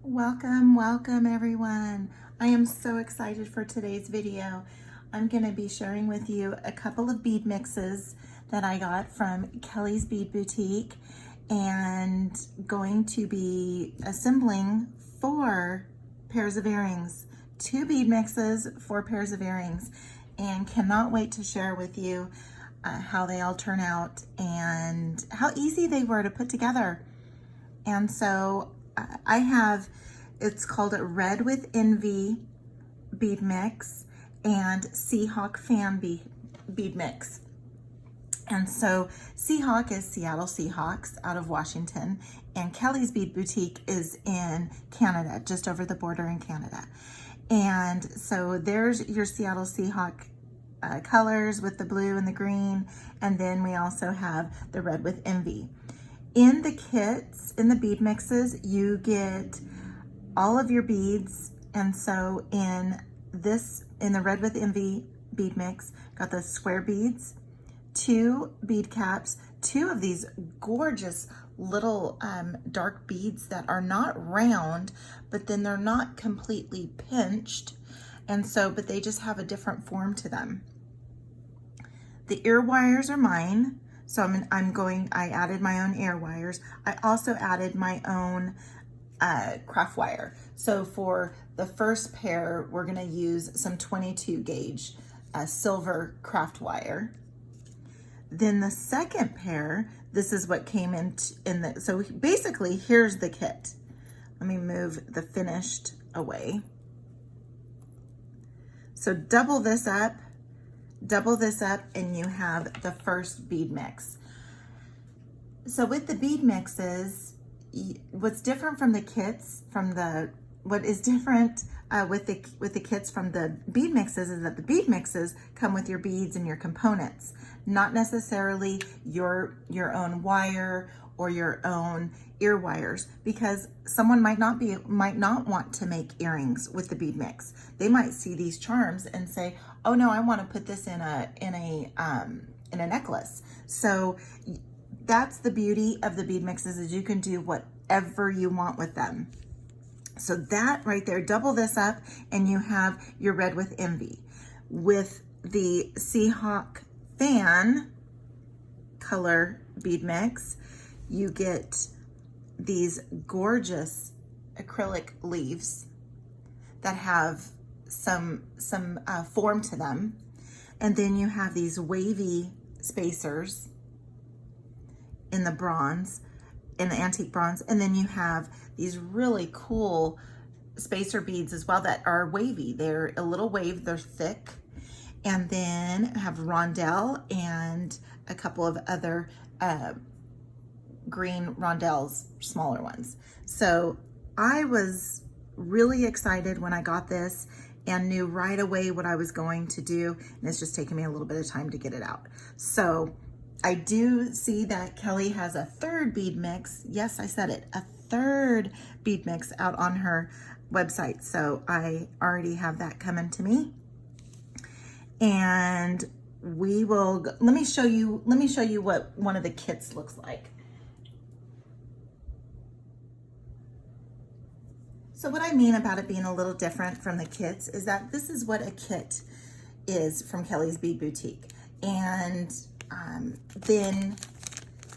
Welcome everyone. I am so excited for today's video. I'm going to be sharing with you a couple of bead mixes that I got from Kellie's Bead Boutique and going to be assembling 4 pairs of earrings. 2 bead mixes, 4 pairs of earrings, and cannot wait to share with you how they all turn out and how easy they were to put together. And so I have, it's called a Red with Envy bead mix and Seahawk fan bead mix. And so Seahawk is Seattle Seahawks out of Washington, and Kellie's Bead Boutique is in Canada, just over the border in Canada. And so there's your Seattle Seahawk colors with the blue and the green, and then we also have the Red with Envy. In the kits, in the bead mixes, you get all of your beads. And so in the Red with Envy bead mix, got those square beads, 2 bead caps, 2 of these gorgeous little dark beads that are not round, but then they're not completely pinched. And so, but they just have a different form to them. The ear wires are mine. So I added my own ear wires. I also added my own craftwire. So for the first pair, we're gonna use some 22 gauge silver craftwire. Then the second pair, this is what came so basically here's the kit. Let me move the finished away. So double this up, and you have the first bead mix. So with the bead mixes, what's different from the kits, what is different with the kits from the bead mixes is that the bead mixes come with your beads and your components, not necessarily your own wire or your own ear wires, because someone might not want to make earrings with the bead mix. They might see these charms and say, "Oh no, I want to put this in a necklace." So that's the beauty of the bead mixes, is you can do whatever you want with them. So that right there, double this up, and you have your Red with Envy. With the Seahawk fan color bead mix, you get these gorgeous acrylic leaves that have some form to them. And then you have these wavy spacers in the bronze, in the antique bronze. And then you have these really cool spacer beads as well that are wavy. They're a little wave, they're thick. And then have rondelle and a couple of other green rondelles, smaller ones. So I was really excited when I got this and knew right away what I was going to do. And it's just taken me a little bit of time to get it out. So I do see that Kellie has a 3rd bead mix. Yes, I said it, a 3rd bead mix out on her website. So I already have that coming to me. And let me show you what one of the kits looks like. So what I mean about it being a little different from the kits is that this is what a kit is from Kellie's Bead Boutique. And then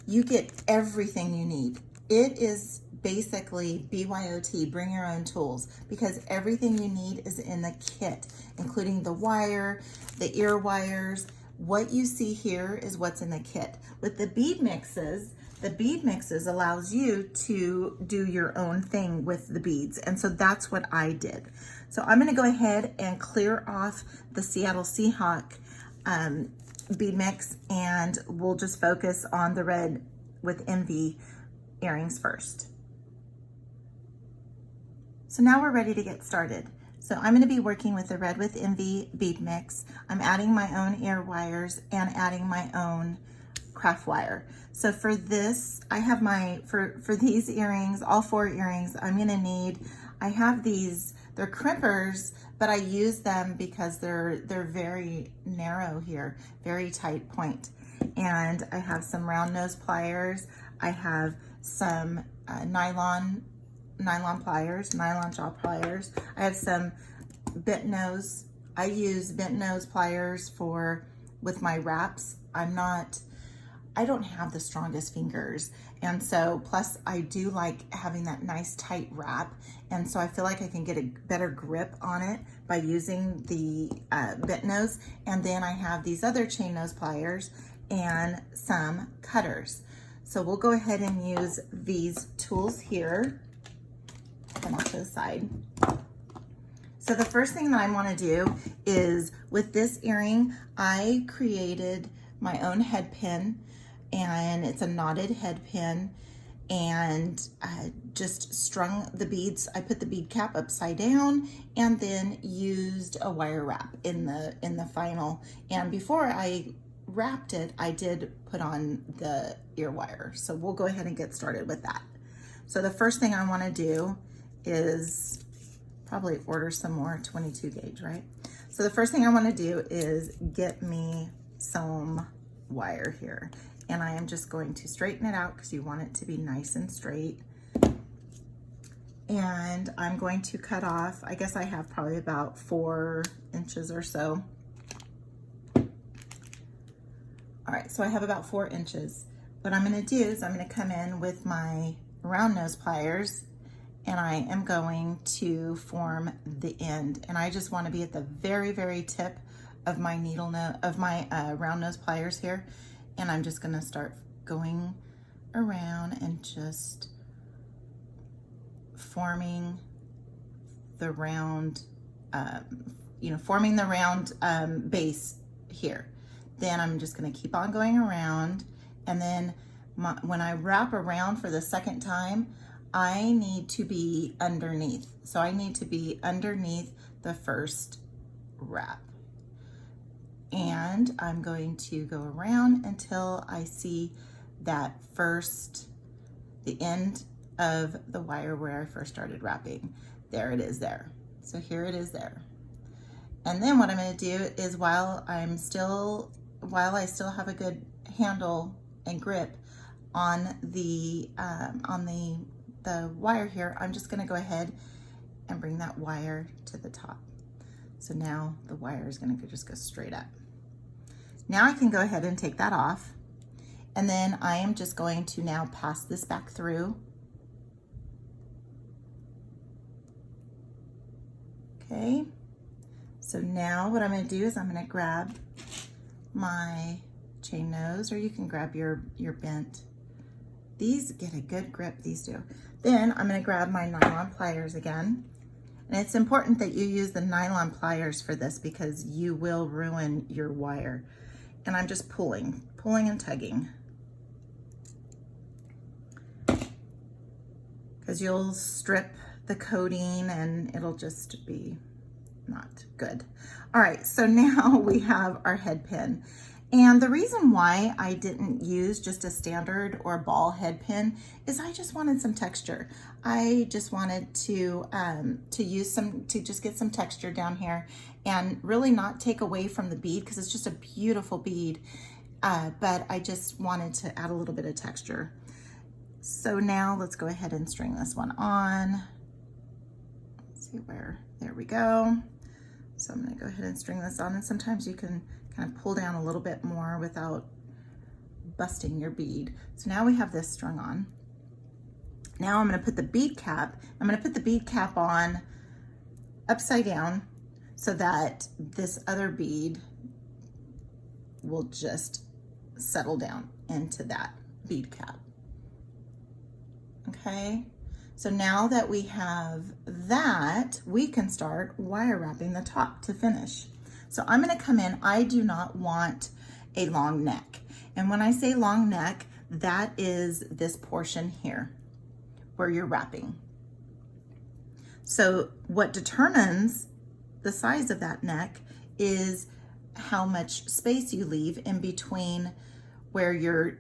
you get everything you need. It is basically BYOT, bring your own tools, because everything you need is in the kit, including the wire, the ear wires. What you see here is what's in the kit. With the bead mixes allows you to do your own thing with the beads. And so that's what I did. So I'm gonna go ahead and clear off the Seattle Seahawk bead mix, and we'll just focus on the Red with Envy earrings first. So now we're ready to get started. So I'm going to be working with the Red with Envy bead mix. I'm adding my own ear wires and adding my own craft wire. So for this, I have for these earrings, all 4 earrings, I'm going to need, I have these, they're crimpers, but I use them because they're very narrow here, very tight point. And I have some round nose pliers. I have some nylon nylon pliers, nylon jaw pliers. I have some bent nose. I use bent nose pliers with my wraps. I don't have the strongest fingers. And so, plus I do like having that nice tight wrap. And so I feel like I can get a better grip on it by using the bent nose. And then I have these other chain nose pliers and some cutters. So we'll go ahead and use these tools here. Come off to the side. So the first thing that I want to do is, with this earring, I created my own head pin, and it's a knotted head pin, and I just strung the beads. I put the bead cap upside down and then used a wire wrap in the final. And before I wrapped it, I did put on the ear wire. So we'll go ahead and get started with that. So the first thing I want to do is probably order some more 22 gauge, right? So the first thing I want to do is get me some wire here. And I am just going to straighten it out because you want it to be nice and straight. And I'm going to cut off, I guess I have probably about 4 inches or so. All right, so I have about 4 inches. What I'm gonna do is I'm gonna come in with my round nose pliers, and I am going to form the end. And I just wanna be at the very, very tip of my round nose pliers here. And I'm just gonna start going around and just forming the round, forming the round base here. Then I'm just gonna keep on going around, and then when I wrap around for the second time, I need to be underneath. So I need to be underneath the first wrap. And I'm going to go around until I see the end of the wire where I first started wrapping. There it is there. So here it is there. And then what I'm gonna do is while I still have a good handle and grip on the wire here, I'm just gonna go ahead and bring that wire to the top. So now the wire is gonna just go straight up. Now I can go ahead and take that off. And then I am just going to now pass this back through. Okay. So now what I'm gonna do is I'm gonna grab my chain nose, or you can grab your bent. These get a good grip, these do. Then I'm gonna grab my nylon pliers again. And it's important that you use the nylon pliers for this because you will ruin your wire. And I'm just pulling and tugging. Because you'll strip the coating and it'll just be not good. All right, so now we have our head pin. And the reason why I didn't use just a standard or ball head pin is I just wanted some texture. I just wanted to just get some texture down here and really not take away from the bead because it's just a beautiful bead. But I just wanted to add a little bit of texture. So now let's go ahead and string this one on. Let's see where, there we go. So I'm gonna go ahead and string this on, and sometimes you can kind of pull down a little bit more without busting your bead. So now we have this strung on. Now I'm gonna put the bead cap, on upside down so that this other bead will just settle down into that bead cap. Okay, so now that we have that, we can start wire wrapping the top to finish. So I'm gonna come in, I do not want a long neck. And when I say long neck, that is this portion here where you're wrapping. So what determines the size of that neck is how much space you leave in between where you're,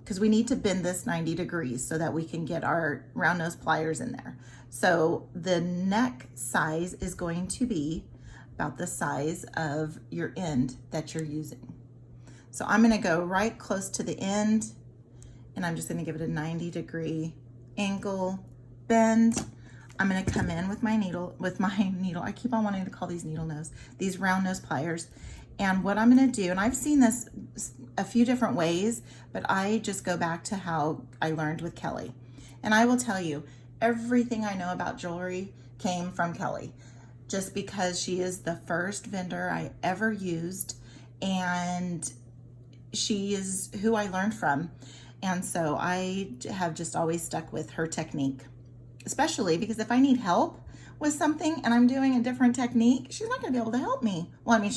because we need to bend this 90 degrees so that we can get our round nose pliers in there. So the neck size is going to be about the size of your end that you're using. So I'm gonna go right close to the end, and I'm just gonna give it a 90 degree angle bend. I'm going to come in with my needle, I keep on wanting to call these these round nose pliers. And what I'm going to do, and I've seen this a few different ways, but I just go back to how I learned with Kellie. And I will tell you, everything I know about jewelry came from Kellie, just because she is the first vendor I ever used, and she is who I learned from. And so I have just always stuck with her technique, especially because if I need help with something and I'm doing a different technique, she's not going to be able to help me. Well, I mean,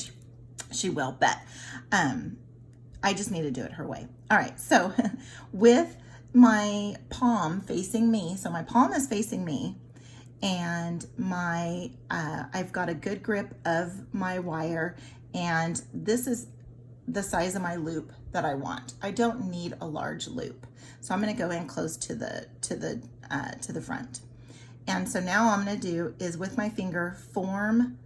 she will, but I just need to do it her way. All right, so with my palm facing me, so my palm is facing me, and my I've got a good grip of my wire, and this is the size of my loop that I want. I don't need a large loop, so I'm going to go in close to the front. And so now all I'm going to do is with my finger form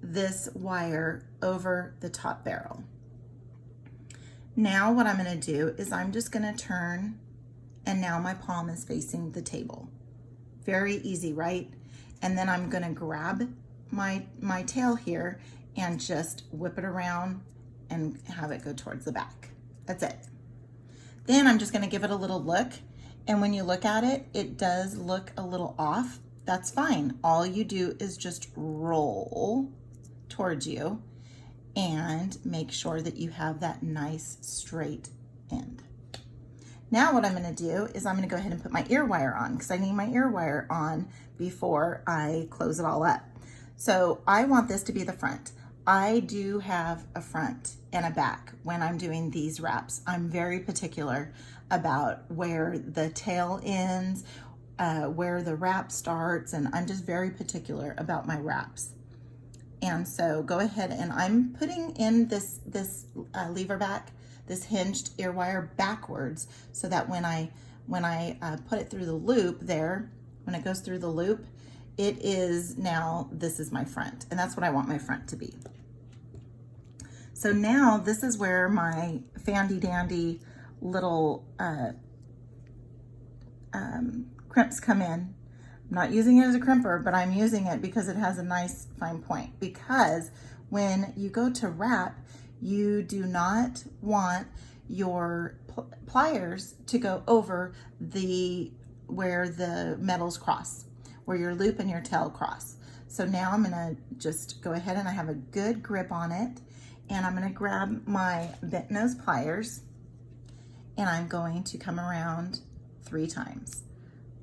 this wire over the top barrel. Now what I'm going to do is I'm just going to turn, and now my palm is facing the table. Very easy, right? And then I'm going to grab my tail here and just whip it around and have it go towards the back. That's it. Then I'm just going to give it a little look, and when you look at it, it does look a little off. That's fine. All you do is just roll towards you and make sure that you have that nice straight end. Now what I'm going to do is I'm going to go ahead and put my ear wire on, because I need my ear wire on before I close it all up. So I want this to be the front. I do have a front and a back when I'm doing these wraps. I'm very particular about where the tail ends, where the wrap starts, and I'm just very particular about my wraps. And so go ahead, and I'm putting in this lever back, this hinged ear wire backwards, so that when I put it through the loop there, when it goes through the loop, it is now, this is my front, and that's what I want my front to be. So now this is where my fandy dandy little crimps come in. I'm not using it as a crimper, but I'm using it because it has a nice fine point. Because when you go to wrap, you do not want your pliers to go over where the metals cross, where your loop and your tail cross. So now I'm gonna just go ahead, and I have a good grip on it, and I'm gonna grab my bent nose pliers, and I'm going to come around 3 times.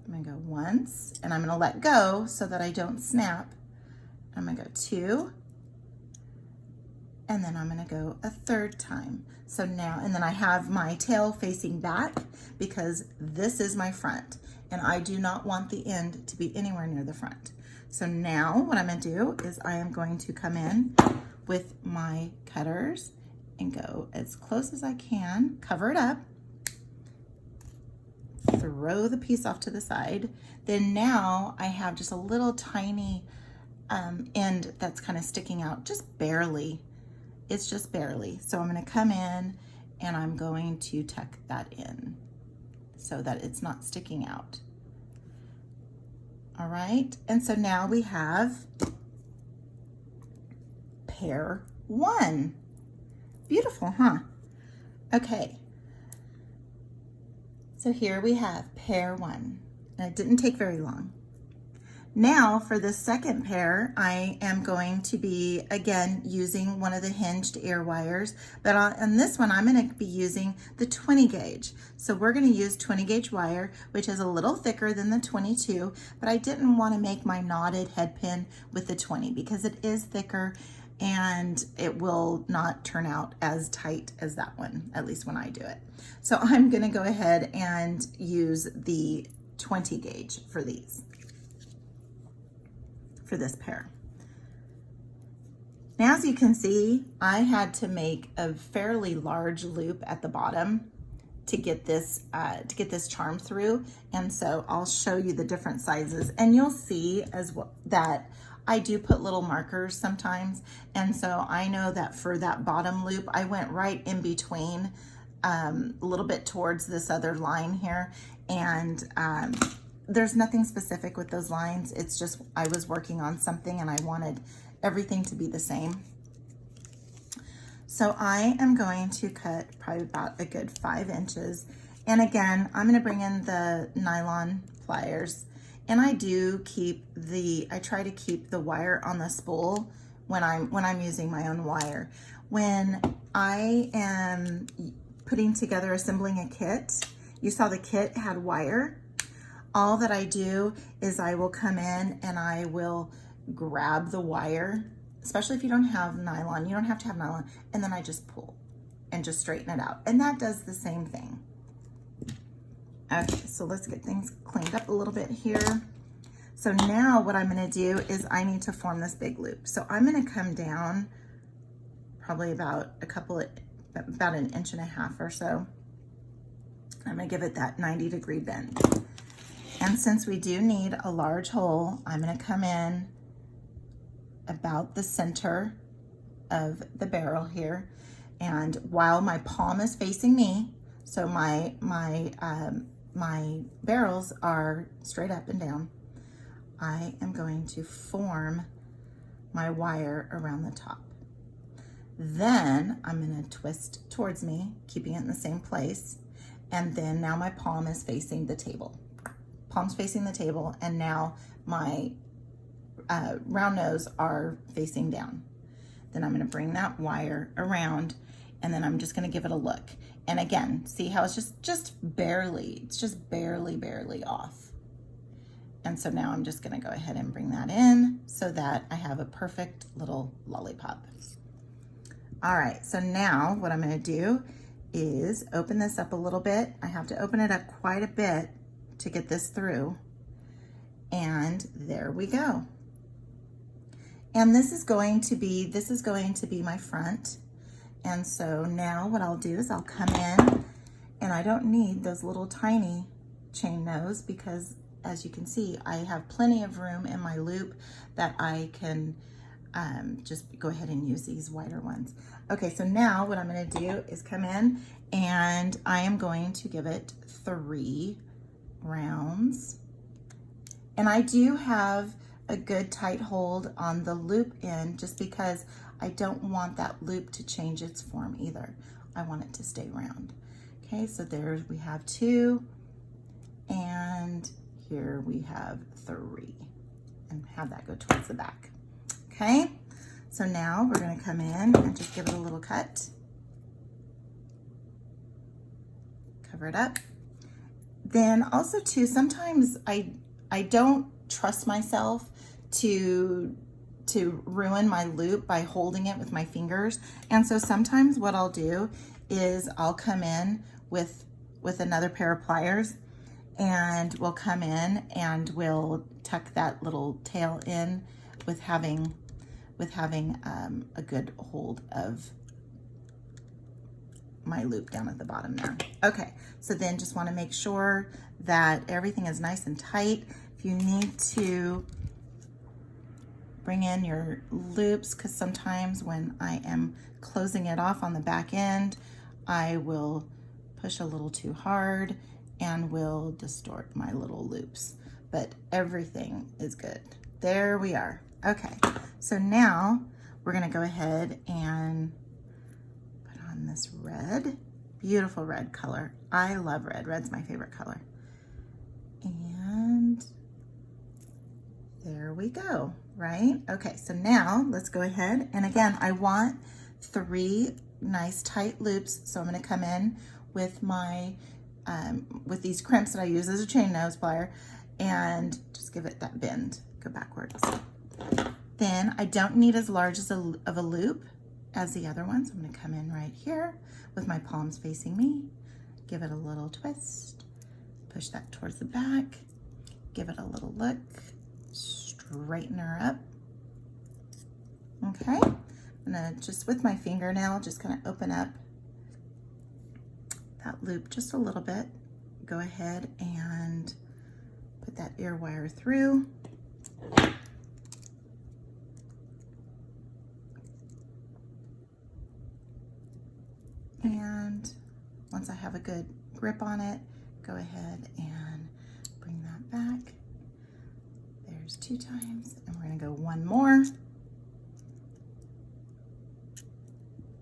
I'm gonna go once, and I'm gonna let go so that I don't snap. I'm gonna go 2, and then I'm gonna go a 3rd time. So now, and then I have my tail facing back because this is my front, and I do not want the end to be anywhere near the front. So now what I'm gonna do is I am going to come in with my cutters and go as close as I can, cover it up, throw the piece off to the side. Then now I have just a little tiny end that's kind of sticking out, just barely. It's just barely. So I'm gonna come in and I'm going to tuck that in so that it's not sticking out. All right, and so now we have pair 1. Beautiful, huh? Okay. So here we have pair 1, and it didn't take very long. Now for the second pair, I am going to be, again, using one of the hinged ear wires, but on this one, I'm gonna be using the 20 gauge. So we're gonna use 20 gauge wire, which is a little thicker than the 22, but I didn't wanna make my knotted head pin with the 20 because it is thicker and it will not turn out as tight as that one, at least when I do it. So I'm gonna go ahead and use the 20 gauge for these, for this pair. Now, as you can see, I had to make a fairly large loop at the bottom to get this charm through, and so I'll show you the different sizes, and you'll see as well that I do put little markers sometimes, and so I know that for that bottom loop, I went right in between, a little bit towards this other line here, and there's nothing specific with those lines. It's just I was working on something and I wanted everything to be the same. So I am going to cut probably about a good 5 inches. And again, I'm gonna bring in the nylon pliers. And I try to keep the wire on the spool when I'm using my own wire. When I am putting together, assembling a kit, you saw the kit had wire. All that I do is I will come in and I will grab the wire, especially if you don't have nylon. You don't have to have nylon. And then I just pull and just straighten it out. And that does the same thing. Okay, so let's get things cleaned up a little bit here. So now what I'm gonna do is I need to form this big loop. So I'm gonna come down probably about about 1.5 inches or so. I'm gonna give it that 90-degree bend. And since we do need a large hole, I'm gonna come in about the center of the barrel here. And while my palm is facing me, so my barrels are straight up and down, I am going to form my wire around the top. Then I'm gonna twist towards me, keeping it in the same place. And then now my palm is facing the table. Palm's facing the table, and now my round nose are facing down. Then I'm gonna bring that wire around, and then I'm just gonna give it a look. And again, see how it's just barely off. And so now I'm just gonna go ahead and bring that in so that I have a perfect little lollipop. All right, so now what I'm gonna do is open this up a little bit. I have to open it up quite a bit to get this through. And there we go. And this is going to be my front. And so now what I'll do is I'll come in, and I don't need those little tiny chain nose because, as you can see, I have plenty of room in my loop that I can just go ahead and use these wider ones. Okay, so now what I'm gonna do is come in and I am going to give it 3 rounds. And I do have a good tight hold on the loop end just because I don't want that loop to change its form either. I want it to stay round. Okay, so there we have 2, and here we have 3, and have that go towards the back. Okay, so now we're gonna come in and just give it a little cut. Cover it up. Then also too, sometimes I don't trust myself to ruin my loop by holding it with my fingers. And so sometimes what I'll do is I'll come in with another pair of pliers, and we'll come in and we'll tuck that little tail in with having a good hold of my loop down at the bottom there. Okay, so then just want to make sure that everything is nice and tight. If you need to bring in your loops, because sometimes when I am closing it off on the back end, I will push a little too hard and will distort my little loops, but everything is good. There we are. Okay, so now we're gonna go ahead and put on this red, beautiful red color. I love red. Red's my favorite color. And there we go, right? Okay, so now let's go ahead. And again, I want 3 nice tight loops. So I'm gonna come in with my, with these crimps that I use as a chain nose plier, and just give it that bend, go backwards. Then I don't need as large of a loop as the other ones. I'm gonna come in right here with my palms facing me, give it a little twist, push that towards the back, give it a little look, straighten her up. Okay, I'm gonna just with my fingernail, just kind of open up that loop just a little bit. Go ahead and put that ear wire through. And once I have a good grip on it, go ahead and bring that back. There's 2 times, and we're gonna go 1 more.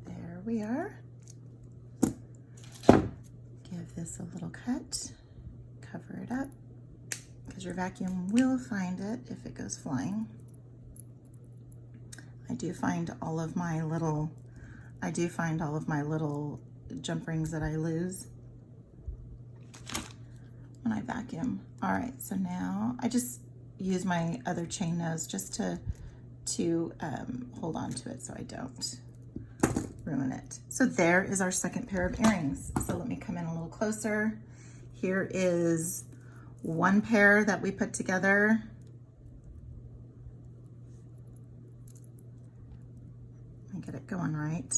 There we are. Give this a little cut, cover it up, because your vacuum will find it if it goes flying. I do find all of my little jump rings that I lose when I vacuum. All right, so now I just use my other chain nose just to hold on to it so I don't ruin it. So there is our second pair of earrings. So let me come in a little closer. Here is one pair that we put together. Let me get it going right.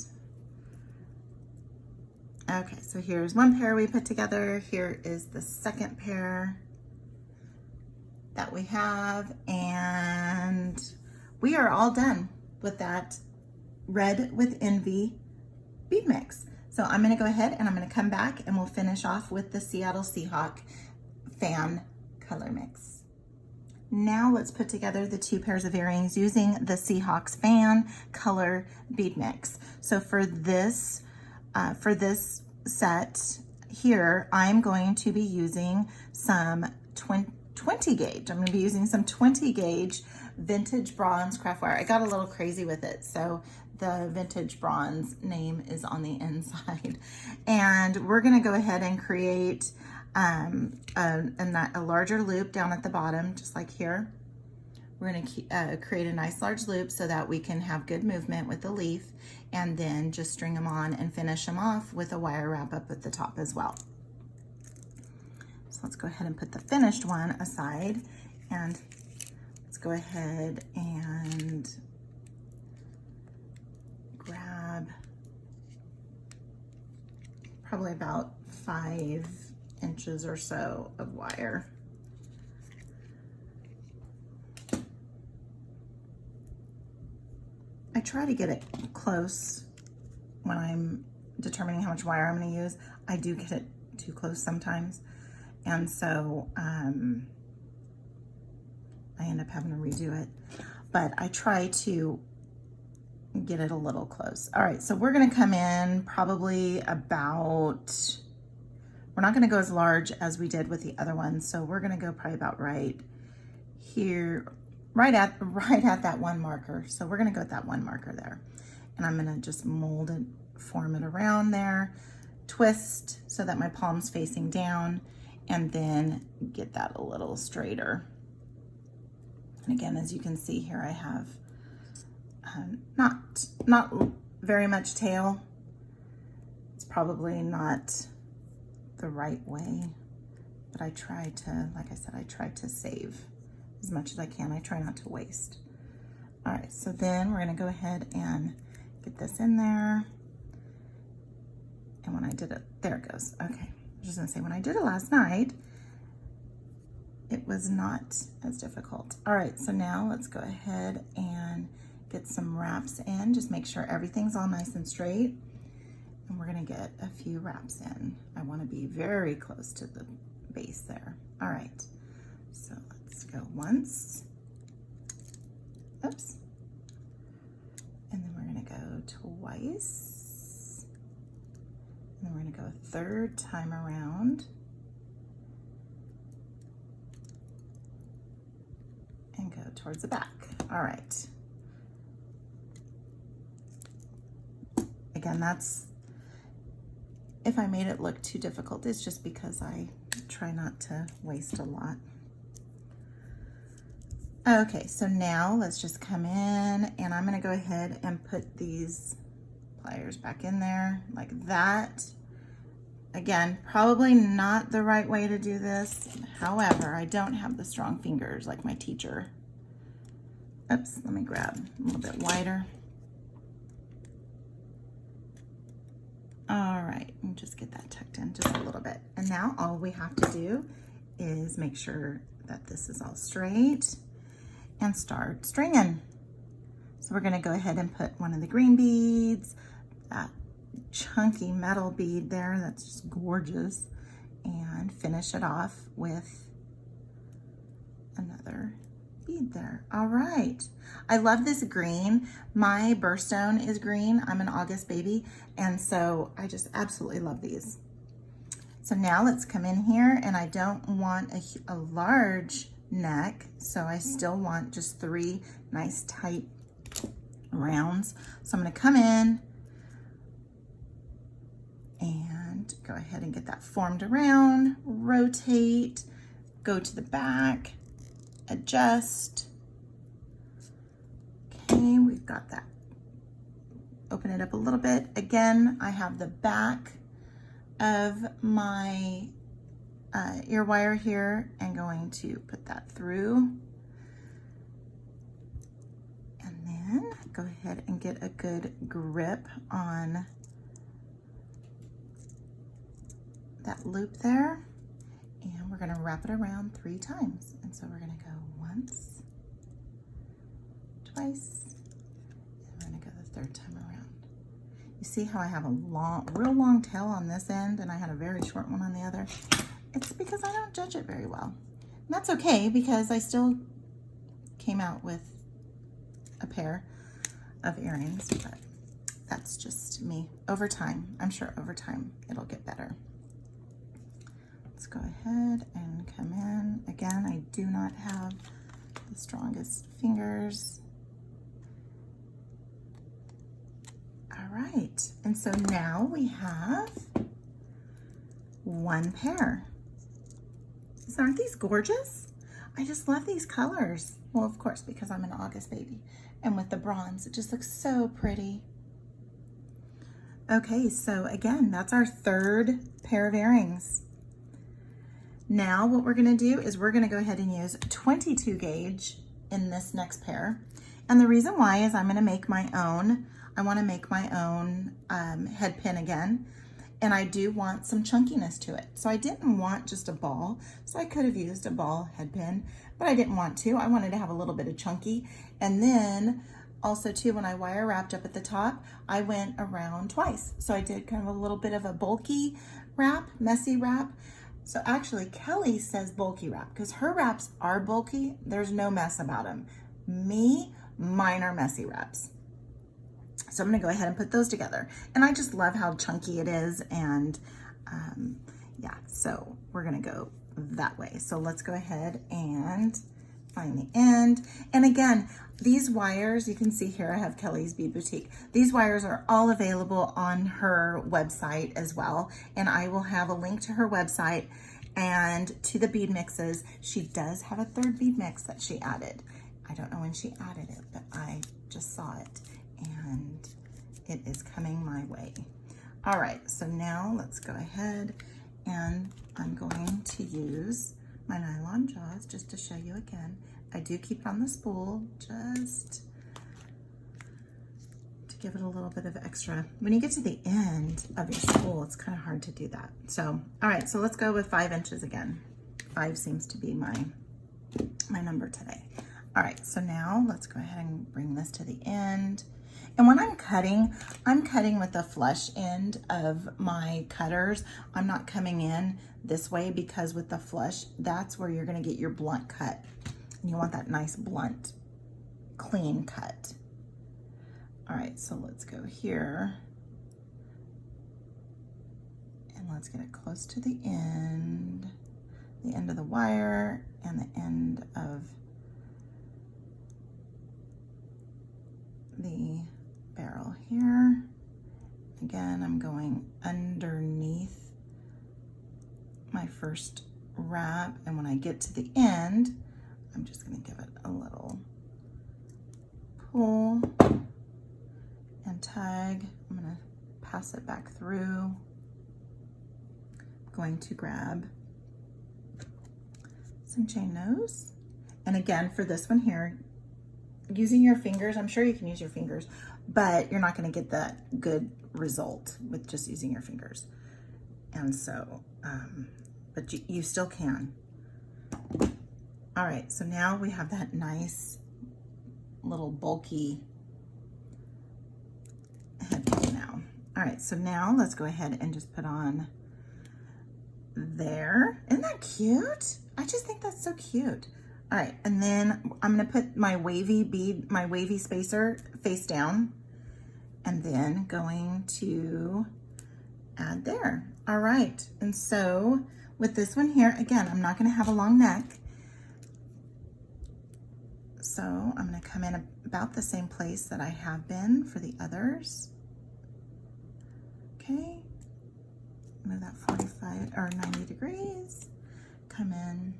Okay, so here's one pair we put together. Here is the second pair that we have, and we are all done with that Red with Envy bead mix. So I'm gonna go ahead and I'm gonna come back and we'll finish off with the Seattle Seahawk fan color mix. Now let's put together the 2 pairs of earrings using the Seahawks fan color bead mix. So for this set here, I'm going to be using some 20 gauge. I'm going to be using some 20 gauge vintage bronze craftwire. I got a little crazy with it, so the vintage bronze name is on the inside. And we're going to go ahead and create a larger loop down at the bottom, just like here. We're going to create a nice large loop so that we can have good movement with the leaf, and then just string them on and finish them off with a wire wrap up at the top as well. So let's go ahead and put the finished one aside, and let's go ahead and grab probably about 5 inches or so of wire. I try to get it close when I'm determining how much wire I'm going to use. I do get it too close sometimes, and so I end up having to redo it, but I try to get it a little close. All right, so we're going to come in probably about, we're not going to go as large as we did with the other one, so we're going to go probably about right here, right at that 1 marker. So we're going to go with that 1 marker there, and I'm going to just mold it, form it around there, twist so that my palm's facing down, and then get that a little straighter. And again, as you can see here, I have not very much tail. It's probably not the right way, but I try to, like I said, I try to save as much as I can. I try not to waste. All right, so then we're gonna go ahead and get this in there. And when I did it, there it goes. Okay, I was just gonna say, when I did it last night, it was not as difficult. All right, so now let's go ahead and get some wraps in. Just make sure everything's all nice and straight. And we're gonna get a few wraps in. I wanna be very close to the base there. All right, so let's go once. Oops. And then we're gonna go twice. And then we're gonna go a 3rd time around. And go towards the back. All right. Again, that's, if I made it look too difficult, it's just because I try not to waste a lot. Okay, so now let's just come in, and I'm gonna go ahead and put these pliers back in there like that. Again, probably not the right way to do this. However, I don't have the strong fingers like my teacher. Oops, let me grab a little bit wider. All right, and just get that tucked in just a little bit. And now all we have to do is make sure that this is all straight and start stringing. So we're gonna go ahead and put one of the green beads, that chunky metal bead there, that's just gorgeous, and finish it off with another bead there. All right. I love this green. My birthstone is green. I'm an August baby, and so I just absolutely love these. So now let's come in here, and I don't want a large neck, so I still want just 3 nice tight rounds. So I'm going to come in and go ahead and get that formed around, rotate, go to the back, adjust. Okay, we've got that. Open it up a little bit. Again, I have the back of my ear wire here and going to put that through. And then go ahead and get a good grip on that loop there. And we're going to wrap it around 3 times. And so we're going to go once, twice, and we're going to go the 3rd time around. You see how I have a real long tail on this end and I had a very short one on the other? It's because I don't judge it very well. And that's okay, because I still came out with a pair of earrings, but that's just me. Over time, I'm sure over time it'll get better. Let's go ahead and come in. Again, I do not have the strongest fingers. All right, and so now we have 1 pair. Aren't these gorgeous? I just love these colors. Well, of course, because I'm an August baby, and with the bronze, it just looks so pretty. Okay, so again, that's our 3rd pair of earrings. Now what we're gonna do is we're gonna go ahead and use 22 gauge in this next pair. And the reason why is I'm gonna make my own. I wanna make my own head pin again. And I do want some chunkiness to it. So I didn't want just a ball. So I could have used a ball head pin, but I didn't want to. I wanted to have a little bit of chunky. And then also too, when I wire wrapped up at the top, I went around twice. So I did kind of a little bit of a bulky wrap, messy wrap. So actually Kellie says bulky wrap because her wraps are bulky. There's no mess about them. Mine are messy wraps. So I'm gonna go ahead and put those together. And I just love how chunky it is. And yeah, so we're gonna go that way. So let's go ahead and find the end. And again, these wires, you can see here, I have Kellie's Bead Boutique. These wires are all available on her website as well. And I will have a link to her website and to the bead mixes. She does have a 3rd bead mix that she added. I don't know when she added it, but I just saw it. And it is coming my way. All right, so now let's go ahead and I'm going to use my nylon jaws just to show you again. I do keep it on the spool just to give it a little bit of extra. When you get to the end of your spool, it's kind of hard to do that. So, all right, so let's go with 5 inches again. 5 seems to be my number today. All right, so now let's go ahead and bring this to the end. And when I'm cutting with the flush end of my cutters. I'm not coming in this way because with the flush, that's where you're gonna get your blunt cut. And you want that nice blunt, clean cut. All right, so let's go here. And let's get it close to the end of the wire and the end of the barrel here. Again, I'm going underneath my first wrap, and when I get to the end, I'm just going to give it a little pull and tug. I'm going to pass it back through. I'm going to grab some chain nose, and again for this one here, using your fingers, I'm sure you can use your fingers, but you're not going to get that good result with just using your fingers. And so, but you still can. All right, so now we have that nice little bulky headband now. All right, so now let's go ahead and just put on there. Isn't that cute? I just think that's so cute. All right, and then I'm gonna put my wavy bead, my wavy spacer face down, and then going to add there. All right, and so with this one here, again, I'm not gonna have a long neck. So I'm gonna come in about the same place that I have been for the others. Okay, move that 45 or 90 degrees, come in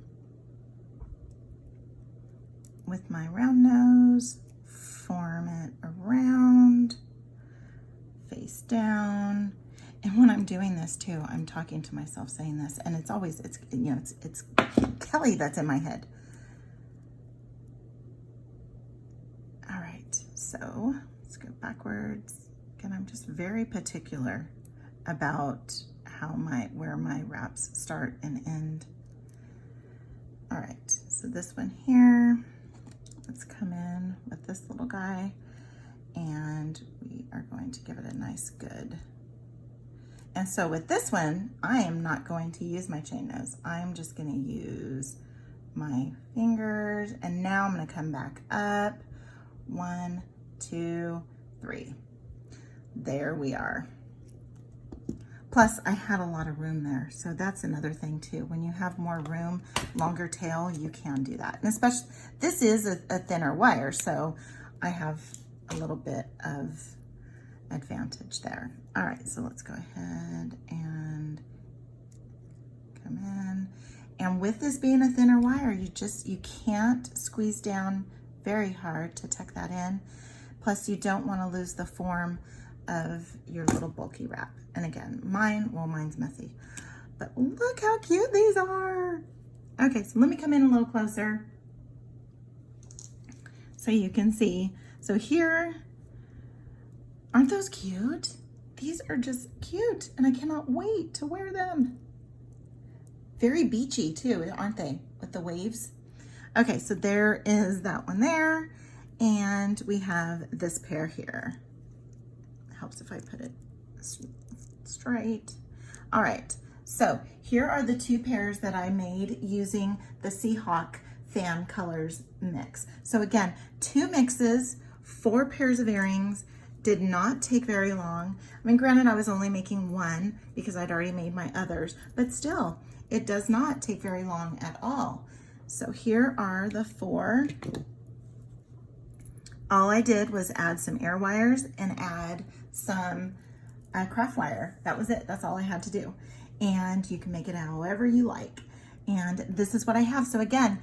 with my round nose, form it around, face down. And when I'm doing this too, I'm talking to myself saying this, and it's always, it's you know, it's Kelly that's in my head. All right, so let's go backwards. Again, I'm just very particular about where my wraps start and end. All right, so this one here, let's come in with this little guy, and we are going to give it a nice good. And so with this one, I am not going to use my chain nose. I'm just gonna use my fingers, and now I'm gonna come back up. 1, 2, 3. There we are. Plus, I had a lot of room there, so that's another thing too. When you have more room, longer tail, you can do that. And especially, this is a thinner wire, so I have a little bit of advantage there. All right, so let's go ahead and come in. And with this being a thinner wire, you can't squeeze down very hard to tuck that in. Plus, you don't want to lose the form of your little bulky wrap. And again, mine's messy, but look how cute these are. Okay, so let me come in a little closer so you can see. So here, aren't those cute? These are just cute, and I cannot wait to wear them. Very beachy too, aren't they, with the waves? Okay, so there is that one there, and we have this pair here. It helps if I put it straight. All right, so here are the 2 pairs that I made using the Seahawk Fan Colors mix. So again, 2 mixes, 4 pairs of earrings, did not take very long. I mean, granted, I was only making 1 because I'd already made my others, but still, it does not take very long at all. So here are the 4. All I did was add some air wires and add some craftwire. That was it. That's all I had to do. And you can make it however you like. And this is what I have. So again,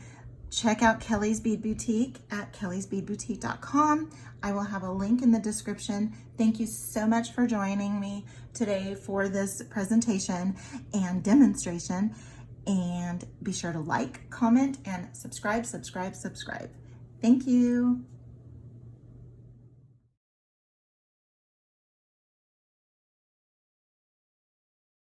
check out Kellie's Bead Boutique at kellysbeadboutique.com. I will have a link in the description. Thank you so much for joining me today for this presentation and demonstration. And be sure to like, comment, and subscribe. Thank you.